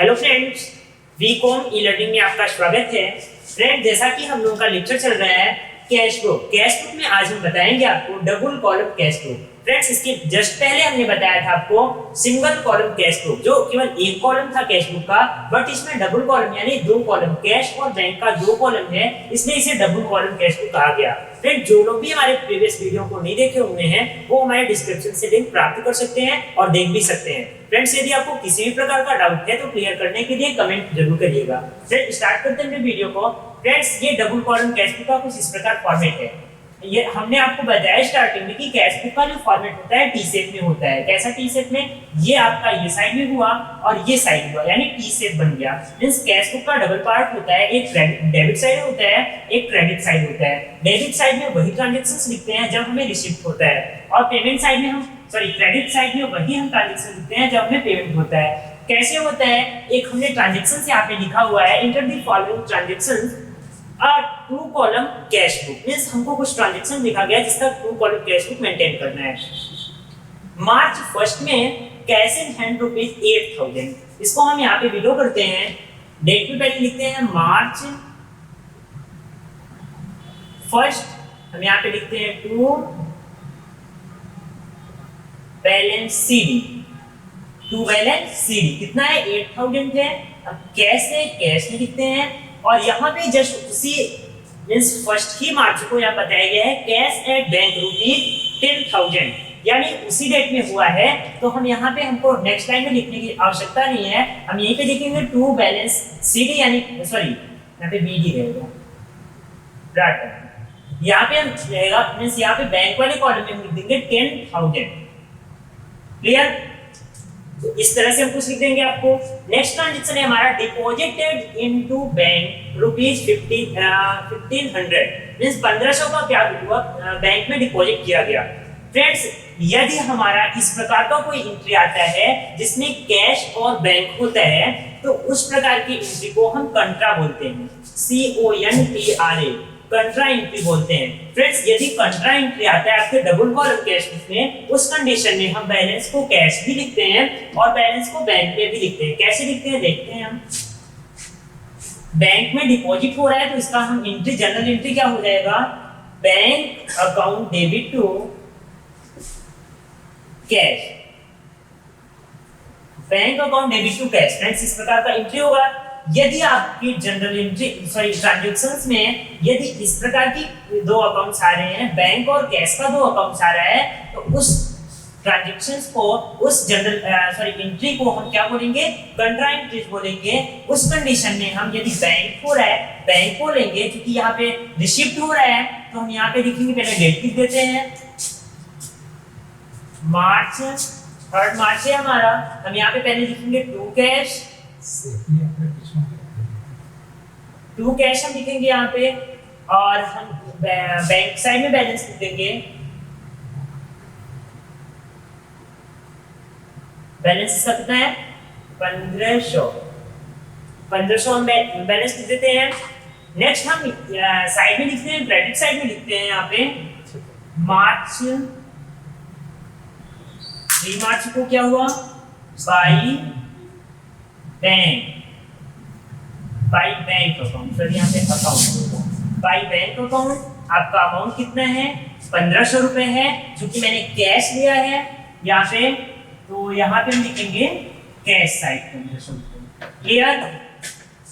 Hello friends, WeCom e learning में आपका स्वागत है। फ्रेंड, जैसा कि हम लोगों का लेक्चर चल रहा है कैश बुक। कैश बुक में आज हम बताएंगे आपको double column cash book. Friends, इसके जस्ट पहले हमने बताया था आपको सिंगल कॉलम कैश बुक, जो केवल एक कॉलम था कैश बुक का, बट इसमें डबल कॉलम यानी दो कॉलम कैश और बैंक का दो कॉलम है, इसलिए इसे डबल कॉलम कैश बुक कहा गया। फ्रेंड, जो लोग भी हमारे प्रीवियस वीडियो को नहीं देखे हुए हैं वो हमारे डिस्क्रिप्शन से लिंक प्राप्त कर सकते हैं और देख भी सकते हैं। फ्रेंड्स, यदि आपको किसी भी प्रकार का डाउट है तो क्लियर करने के लिए कमेंट जरूर करिएगा। फ्रेंड्स, स्टार्ट करते हैं वीडियो को। फ्रेंड्स, ये डबल कॉलम कैश बुक का कुछ इस प्रकार फॉर्मेट है। ये हमने आपको बताया स्टार्टिंग में कि कैश बुक का जो फॉर्मेट होता है टी शेप में होता है। कैसा टी शेप में? ये आपका ये साइड में हुआ और ये साइड हुआ, यानी टी शेप बन गया। मींस कैश बुक का डबल पार्ट होता है, एक डेबिट साइड होता है, एक क्रेडिट साइड होता है। डेबिट साइड में वही ट्रांजैक्शंस लिखते हैं जब हमें रिसीप्ट होता है, और पेमेंट साइड में हम क्रेडिट साइड में वही हम ट्रांजैक्शन लिखते हैं जब हमें पेमेंट होता है। कैसे होता है? एक हमने ट्रांजैक्शंस यहाँ पे लिखा हुआ है, इंटर द फॉलोइंग ट्रांजैक्शंस और two column cash book. Means हमको कुछ ट्रांजैक्शन लिखा गया जिसका two column cash book maintain करना है। मार्च 1 में कैश इन हैंड ₹8,000। इसको हम यहाँ पे विड्रॉ करते हैं। डेट पे पहले लिखते हैं मार्च 1। हम यहाँ पे लिखते हैं to balance CD. To balance CD कितना है? 8,000 है। अब कैश है, कैश में लिखते हैं, और यहाँ पे जस्ट उसी मींस 1 ही मार्च को यहाँ बताया गया है कैश एट बैंक ₹10,000, यानी उसी डेट में हुआ है। तो हम यहाँ पे हमको नेक्स्ट लाइन में लिखने की आवश्यकता नहीं है, हम यहीं पे लिखेंगे टू बैलेंस सीडी, यानी यहाँ पे बीडी रहेगा। यहाँ पे हम रहेगा मींस यहाँ पे बैंक वाले कॉलम में हम लिख देंगे 10,000। क्लियर? तो इस तरह से हम कुछ लिख देंगे आपको। नेक्स्ट ट्रांजैक्शन है हमारा डिपॉजिटेड इनटू बैंक ₹1,500। मींस 1500 का क्या हुआ? बैंक में डिपॉजिट किया गया। फ्रेंड्स, यदि हमारा इस प्रकार का कोई एंट्री आता है जिसमें कैश और बैंक होता है तो उस प्रकार की एंट्री को हम कंट्रा बोलते हैं। CONTRA, कंट्रा एंट्री बोलते हैं। फ्रेंड्स, यदि कंट्रा एंट्री आता है आपके डबल कॉलम कैश बुक में, उस कंडीशन में हम बैलेंस को कैश भी लिखते हैं और बैलेंस को बैंक में भी लिखते हैं। कैसे लिखते हैं देखते हैं हम। बैंक में डिपॉजिट हो रहा है तो इसका हम एंट्री, जनरल एंट्री क्या हो जाएगा? Bank account debit to cash. Bank account debit to cash. Friends, इस प्रकार का एंट्री होगा। यदि आपकी जनरल एंट्री ट्रांजैक्शंस में यदि इस प्रकार की दो अकाउंट्स आ रहे हैं, बैंक और कैश का दो अकाउंट्स आ रहा है, तो उस ट्रांजैक्शंस को, उस जनरल एंट्री को हम क्या बोलेंगे? कंट्रा एंट्रीज बोलेंगे। उस कंडीशन में हम यदि बैंक हो रहा है, बैंक को लेंगे, क्योंकि यहाँ पे रिसीप्ट हो रहा है तो हम यहाँ पे लिखेंगे, पहले डेट लिख देते हैं मार्च 3 मार्च है हमारा। हम यहाँ पे पहले लिखेंगे टू कैश हम लिखेंगे यहाँ पे, और हम बैंक साइड में बैलेंस लिख देंगे। बैलेंस इसका कितना है? 1500 हम बैलेंस लिख देते हैं। नेक्स्ट हम साइड में लिखते हैं, क्रेडिट साइड में लिखते हैं यहाँ पे मार्च 3 मार्च को क्या हुआ? By bank account. सर यहाँ पे अकाउंट होगा बाई बैंक अकाउंट। आपका अमाउंट कितना है? 1500 रुपए है, क्योंकि मैंने कैश लिया है यहाँ पे, तो यहाँ पे हम लिखेंगे कैश साइड 1500 रुपए। क्लियर?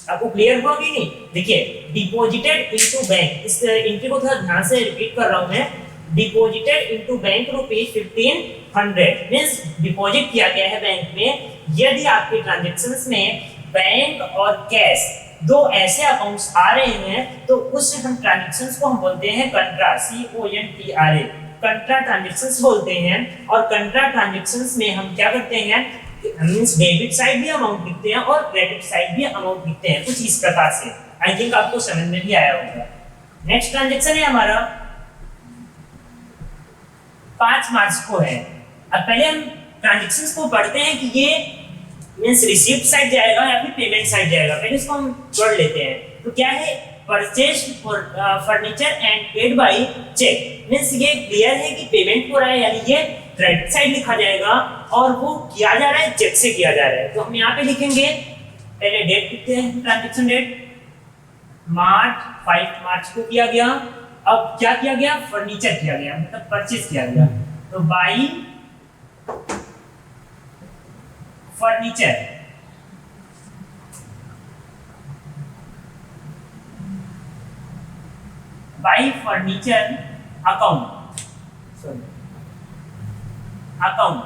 आपको क्लियर हुआ कि नहीं? देखिए, डिपॉजिटेड इनटू बैंक, इस एंट्री को थोड़ा ध्यान से रिपीट कर रहा हूँ मैं। Deposited into bank ₹1,500 means deposit किया गया है बैंक में। यदि आपके ट्रांजैक्शंस में बैंक और कैश दो ऐसे अकाउंट्स आ रहे हैं तो उस हम ट्रांजैक्शंस को हम बोलते हैं कंट्रा, CONTRA, कंट्रा ट्रांजैक्शंस बोलते हैं। और कंट्रा ट्रांजैक्शंस में हम क्या करते हैं? मींस डेबिट साइड भी अमाउंट लिखते हैं और क्रेडिट साइड भी अमाउंट लिखते हैं, कुछ इस प्रकार से। आई थिंक आपको समझ में भी आया होगा। नेक्स्ट ट्रांजैक्शन है हमारा 5 मार्च को है। अब पहले हम ट्रांजैक्शंस को पढ़ते हैं कि ये मींस रिसीप्ट साइड जाएगा या फिर पेमेंट साइड जाएगा। पहले इसको हम पढ़ लेते हैं। तो क्या है? Purchase furniture and paid by cheque. Means ये क्लियर है कि पेमेंट हो रहा है, यानी ये क्रेडिट साइड लिखा जाएगा और वो किया जा रहा है चेक से किया जा रहा है। तो हम यहाँ पे लिखेंगे पहले डेट लिखते हैं, ट्रांजैक्शन डेट मार्च 5 मार्च को किया गया। अब क्या किया गया, फर्नीचर किया गया, मतलब परचेज किया गया। तो by furniture, by furniture account, sorry account,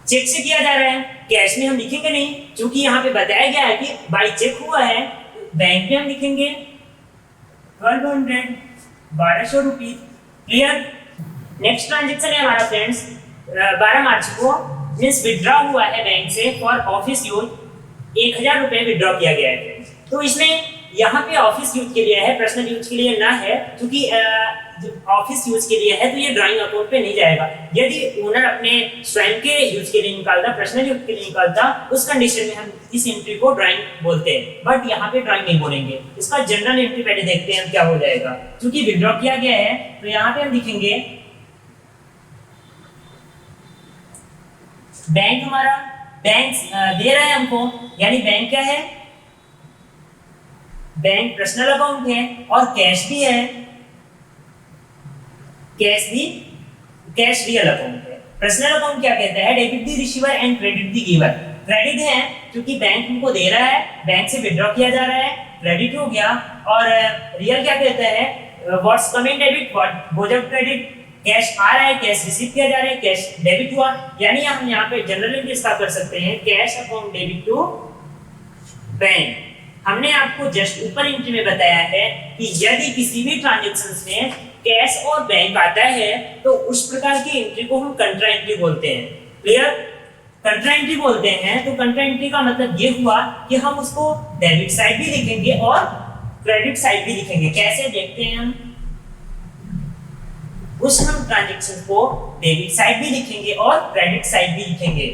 cheque से किया जा रहा है, कैश में हम लिखेंगे नहीं, क्योंकि यहाँ पे बताया गया है कि बाई चेक हुआ है। बैंक में हम लिखेंगे 1200, 1200 रुपीज। क्लियर। नेक्स्ट ट्रांजेक्शन है हमारा फ्रेंड्स 12 मार्च को, मीन्स विड्रॉ हुआ है बैंक से फॉर ऑफिस यूज, 1000 रुपए विड्रॉ किया गया है। तो इसमें यहाँ पे ऑफिस यूज के लिए है, पर्सनल यूज के लिए ना है, क्योंकि ऑफिस यूज के लिए है तो ये ड्राइंग अकाउंट पे नहीं जाएगा। यदि ओनर अपने स्वयं के यूज के लिए निकालता, पर्सनल यूज के लिए निकालता, उस कंडीशन में हम इस एंट्री को ड्राइंग बोलते हैं, बट यहाँ पे ड्राइंग नहीं बोलेंगे। इसका जनरल एंट्री पहले देखते हैं क्या हो जाएगा। क्योंकि विड्रॉ किया गया है तो यहाँ पे हम लिखेंगे बैंक, हमारा बैंक दे रहा है हमको, यानी बैंक क्या है, बैंक पर्सनल अकाउंट है और कैश भी है, कैश रियल अकाउंट है। पर्सनल अकाउंट क्या कहता है, debit the receiver and credit the giver. Credit है क्योंकि बैंक हमको दे रहा है, बैंक से विड्रॉ किया जा रहा है, क्रेडिट हो गया। और रियल क्या कहता है, what's coming debit, what goes out credit. Cash आ रहा है, कैश रिसीव किया जा रहा है, कैश डेबिट हुआ। यानी हम यहाँ पे जनरली इसका कर सकते हैं cash account debit to bank. हमने आपको जस्ट ऊपर एंट्री में बताया है कि यदि किसी भी ट्रांजैक्शंस में कैश और बैंक आता है तो उस प्रकार की एंट्री को हम कंट्रा एंट्री बोलते हैं। क्लियर। कंट्रा एंट्री बोलते हैं तो कंट्रा एंट्री का मतलब ये हुआ कि हम उसको डेबिट साइड भी लिखेंगे और क्रेडिट साइड भी लिखेंगे। कैसे देखते हैं हम, उस हम ट्रांजैक्शन को डेबिट साइड भी लिखेंगे और क्रेडिट साइड भी लिखेंगे।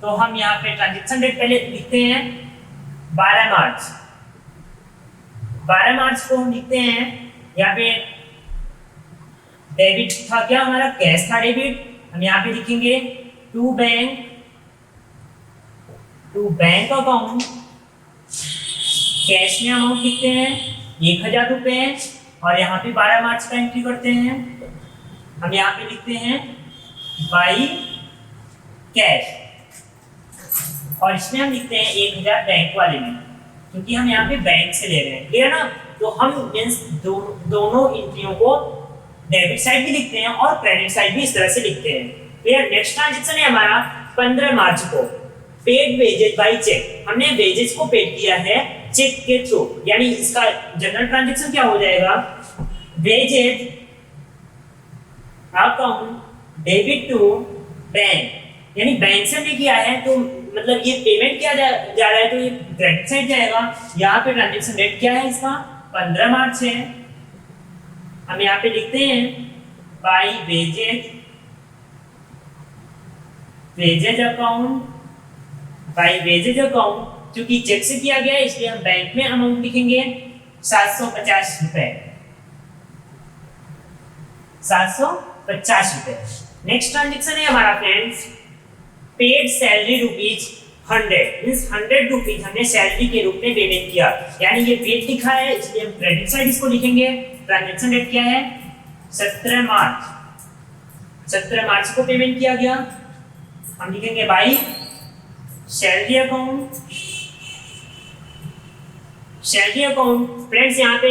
तो हम यहाँ पे ट्रांजैक्शन डेट पहले लिखते हैं 12 मार्च। 12 मार्च को हम लिखते हैं, यहाँ पे डेबिट था क्या हमारा, कैश था डेबिट, हम यहाँ पे लिखेंगे टू बैंक अकाउंट। कैश में अमाउंट लिखते हैं 1000 रुपए और यहाँ पे 12 मार्च का एंट्री करते हैं। हम यहाँ पे लिखते हैं बाई कैश और इसमें हम लिखते हैं 1000 बैंक वाले में, क्योंकि हम यहाँ पे बैंक से ले रहे हैं। क्लियर ना। तो हम मींस दोनों एंट्रियों को डेबिट साइड भी लिखते हैं और क्रेडिट साइड भी इस तरह से लिखते हैं। क्लियर। नेक्स्ट ट्रांजैक्शन है हमारा 15 मार्च को, पेड वेजेज बाय चेक। हमने वेजेज को पेड किया है चेक के थ्रू, यानी इसका जनरल ट्रांजैक्शन क्या हो जाएगा, wages account debit to bank, यानी बैंक से भी किया है तो मतलब ये पेमेंट किया जा रहा है तो ये क्रेडिट साइड जाएगा। यहाँ पे ट्रांजैक्शन डेट क्या है इसका, 15 मार्च है। हम यहाँ पे लिखते हैं by wages account, by wages account, क्योंकि चेक से किया गया है इसलिए हम बैंक में अमाउंट लिखेंगे 750 रुपए, 750 रुपए। नेक्स्ट ट्रांजैक्शन है हमारा friends paid salary rupees 100, means 100 rupees हमने सैलरी के रूप में पेमेंट किया, यानी ये पेड लिखा है इसलिए हम क्रेडिट साइड इसको लिखेंगे। ट्रांजैक्शन डेट क्या है, 17 मार्च, 17 मार्च को पेमेंट किया गया। हम लिखेंगे by salary account, salary account. Friends यहाँ पे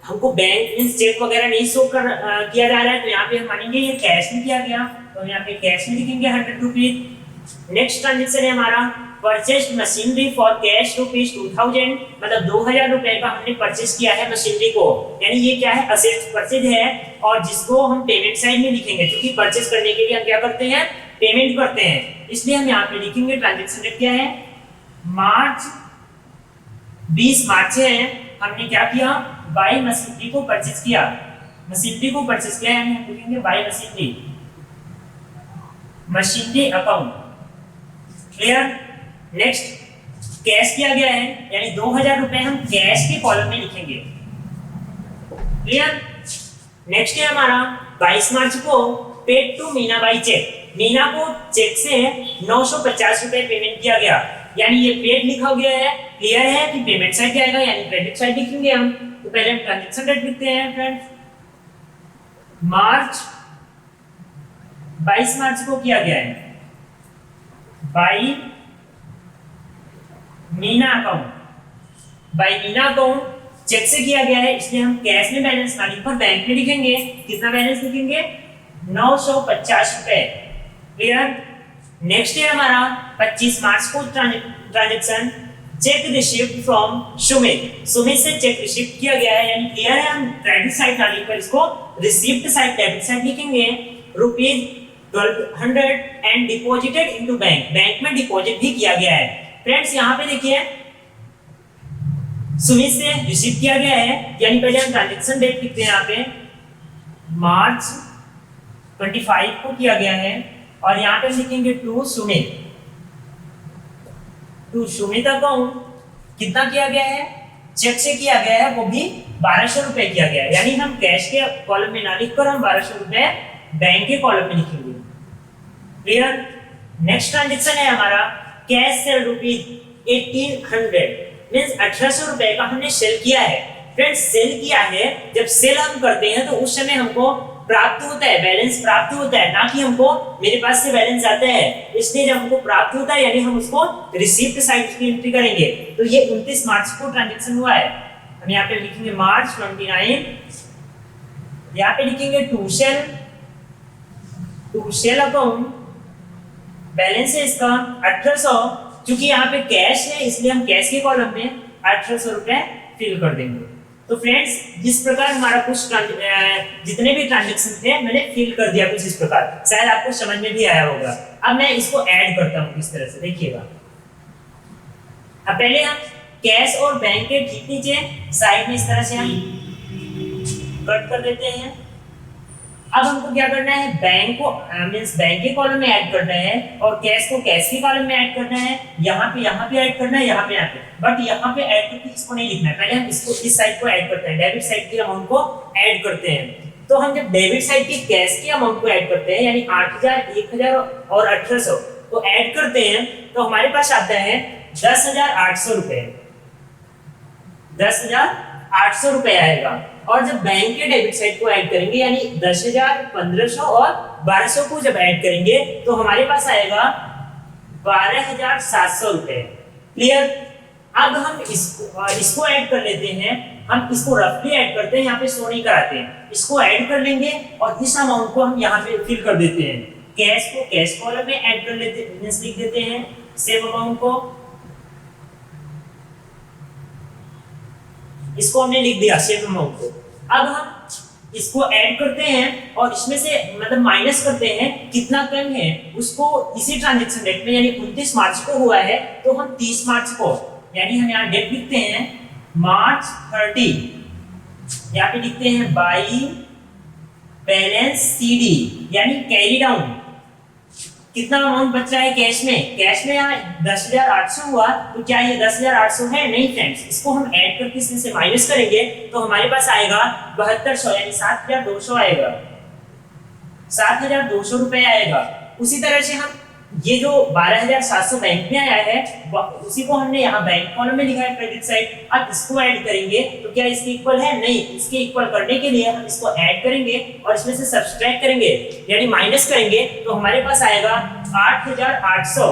हमको बैंक मींस चेक वगैरह नहीं शो किया जा रहा है तो यहाँ पे हम मानेंगे ये कैश में किया गया, तो यहाँ पे कैश में लिखेंगे 100 रुपीज। नेक्स्ट ट्रांजैक्शन है हमारा purchase machinery for cash rupees 2000, मतलब 2000 रुपए का हमने परचेज किया है मशीनरी को, यानी ये क्या है, असेट परचेज है और जिसको हम पेमेंट साइड में लिखेंगे, क्योंकि परचेज करने के लिए हम क्या करते हैं, पेमेंट करते हैं, इसलिए हम यहाँ पे लिखेंगे ट्रांजैक्शन डेट क्या है, मार्च 20 मार्च है। हमने क्या किया, बाई मशीनरी को परचेज किया, मशीनरी को परचेज किया, यानी हम लिखेंगे by machinery account. Clear. Next cash किया गया है, यानी 2000 रुपए हम कैश के कॉलम में लिखेंगे। क्लियर। नेक्स्ट है हमारा 22 मार्च को paid to Meena by cheque, Meena को चेक से 950 रुपए पेमेंट किया गया, यानी ये पेड लिखा गया है, क्लियर है कि पेमेंट साइड जाएगा यानी क्रेडिट साइड लिखेंगे हम। तो पहले हम ट्रांजैक्शन डेट लिखते हैं फ्रेंड्स, मार्च 22 मार्च को किया गया है by Meena account, by Meena account cheque से किया गया है, इसलिए हम कैश में बैलेंस ना लिखकर बैंक में लिखेंगे। कितना बैलेंस लिखेंगे? 950 रुपए, क्लियर। नेक्स्ट है हमारा 25 मार्च को transaction, check received from Sumit, Sumit से चेक रिसीव किया गया है, यानी क्लियर है, हम क्रेडिट साइड ना लिखकर इसको रिसीव्ड साइड डेबिट साइड लिखेंगे। ₹1200 and deposited into bank, bank में डिपॉजिट भी किया गया है। फ्रेंड्स यहाँ पे देखिए सुमित से रिसीव किया गया है, यानी पहले हम ट्रांजैक्शन डेट लिखते हैं यहाँ पे, मार्च 25 को किया गया है, और यहाँ पे लिखेंगे to Sumit, to Sumit account कितना किया गया है? चेक से किया गया है, वो भी 1200 रुपए किया गया है, यानी हम कैश के कॉलम में ना लिखकर हम 1200 रुपए बैंक के कॉलम में लिखेंगे, क्लियर। नेक्स्ट ट्रांजैक्शन है हमारा कैश से ₹1800 मींस 1800 रुपए का हमने सेल किया है। फ्रेंड्स सेल किया है, जब सेल हम करते हैं तो उस समय हमको प्राप्त होता है, बैलेंस प्राप्त होता है, ना कि हमको मेरे पास से बैलेंस आता है। इसलिए जब हमको प्राप्त होता है यानी हम उसको रिसीव्ड साइड की एंट्री करेंगे। तो ये 29 मार्च को ट्रांजैक्शन हुआ है, हम यहाँ पे लिखेंगे मार्च 29, यहाँ पे लिखेंगे टू सेल अकाउंट, बैलेंस है इसका 1800, क्योंकि यहाँ पे कैश है इसलिए हम कैश के कॉलम में 1800 रुपए फिल कर देंगे। तो फ्रेंड्स जिस प्रकार हमारा कुछ जितने भी ट्रांजैक्शन थे मैंने फिल कर दिया कुछ इस प्रकार, शायद आपको समझ में भी आया होगा। अब मैं इसको ऐड करता हूँ किस तरह से, देखिएगा। अब पहले हम कैश और बैंक के ठीक नीचे साइड में इस तरह से हम कट कर देते हैं। अब हमको क्या करना है, बैंक को मींस बैंक के कॉलम में ऐड करना है, और कैश को कैश के कॉलम में ऐड करना है, यहाँ पे ऐड करना है, यहाँ पे बट यहाँ पे ऐड करके इसको नहीं लिखना है, पहले हम इसको इस साइड को ऐड करते हैं, डेबिट साइड के अमाउंट को ऐड करते हैं। तो हम जब डेबिट साइड की कैश के अमाउंट को ऐड करते हैं, यानी 8000, 1000 और 1800 को ऐड करते हैं, तो हमारे पास आता है 10,800 रुपए, 10,800 रुपए आएगा। और जब बैंक के डेबिट साइड को ऐड करेंगे, यानी 10,000, 1500 और 1200 को जब ऐड करेंगे तो हमारे पास आएगा 12,700 रुपए, क्लियर। अब हम इसको ऐड कर लेते हैं, हम इसको रफली ऐड करते हैं, यहाँ पे शो नहीं कराते हैं, इसको ऐड कर लेंगे और इस अमाउंट को हम यहाँ पे फिल कर देते हैं। कैश को कैश कॉलम में ऐड कर लेते हैं, लिख देते हैं सेम अमाउंट को, इसको हमने लिख दिया सेम अमाउंट को। अब हम इसको ऐड करते हैं और इसमें से मतलब माइनस करते हैं कितना कम है उसको, इसी ट्रांजैक्शन डेट में, यानी 29 मार्च को हुआ है तो हम 30 मार्च को, यानी हम यहाँ डेट लिखते हैं मार्च 30, यहाँ पे लिखते हैं बाई बैलेंस सीडी, यानी कैरी डाउन, कितना अमाउंट बच रहा है कैश में, यहाँ 10,800 हुआ, तो क्या ये 10,800 है? नहीं फ्रेंड्स, इसको हम ऐड करके इसमें से माइनस करेंगे तो हमारे पास आएगा 7200, यानी 7,200 आएगा, 7,200 रुपए आएगा। उसी तरह से हम ये जो 12,700 बैंक में आया है उसी को हमने यहाँ बैंक कॉलम में लिखा है क्रेडिट साइड। अब इसको ऐड करेंगे तो क्या इसके इक्वल है? नहीं, इसके इक्वल करने के लिए हम इसको ऐड करेंगे और इसमें से सब्सट्रैक्ट करेंगे, यानी माइनस करेंगे, तो हमारे पास आएगा 8,800,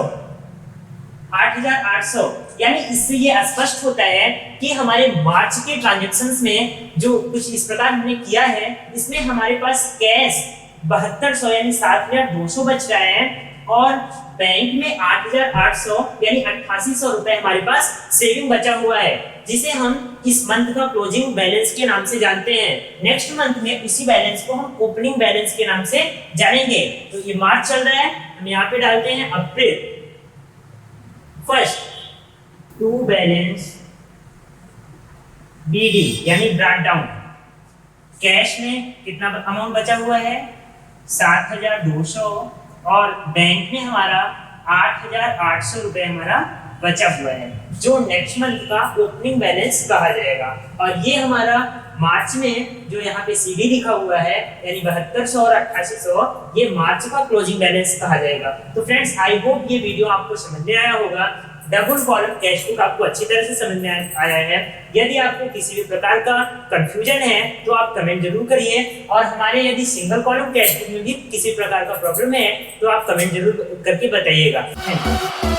8,800। यानी इससे ये स्पष्ट होता है कि हमारे मार्च के ट्रांजैक्शंस में जो कुछ इस प्रकार हमने किया है, इसमें हमारे पास कैश 7200 यानी 7,200 बच रहा है, और बैंक में 8,800 यानी 8,800 रुपए हमारे पास सेविंग बचा हुआ है, जिसे हम इस मंथ का क्लोजिंग बैलेंस के नाम से जानते हैं। नेक्स्ट मंथ में उसी बैलेंस को हम ओपनिंग बैलेंस के नाम से जानेंगे। तो ये मार्च चल रहा है, हम यहाँ पे डालते हैं अप्रैल। फर्स्ट टू बैलेंस बीडी यानी ब्रॉट डाउन, कैश में कितना अमाउंट बचा हुआ है? 7,200, और बैंक में हमारा 8,800 रुपए हमारा बचा हुआ है, जो नेक्स्ट मंथ का ओपनिंग बैलेंस कहा जाएगा। और ये हमारा मार्च में जो यहाँ पे सीडी लिखा हुआ है यानी 7200 और 8800 ये मार्च का क्लोजिंग बैलेंस कहा जाएगा। तो फ्रेंड्स आई होप ये वीडियो आपको समझ में आया होगा। डबल कॉलम कैश बुक आपको अच्छी तरह से समझ में आया है। यदि आपको किसी भी प्रकार का कंफ्यूजन है तो आप कमेंट जरूर करिए, और हमारे यदि सिंगल कॉलम कैश बुक में भी किसी प्रकार का प्रॉब्लम है तो आप कमेंट जरूर करके बताइएगा। Thank you.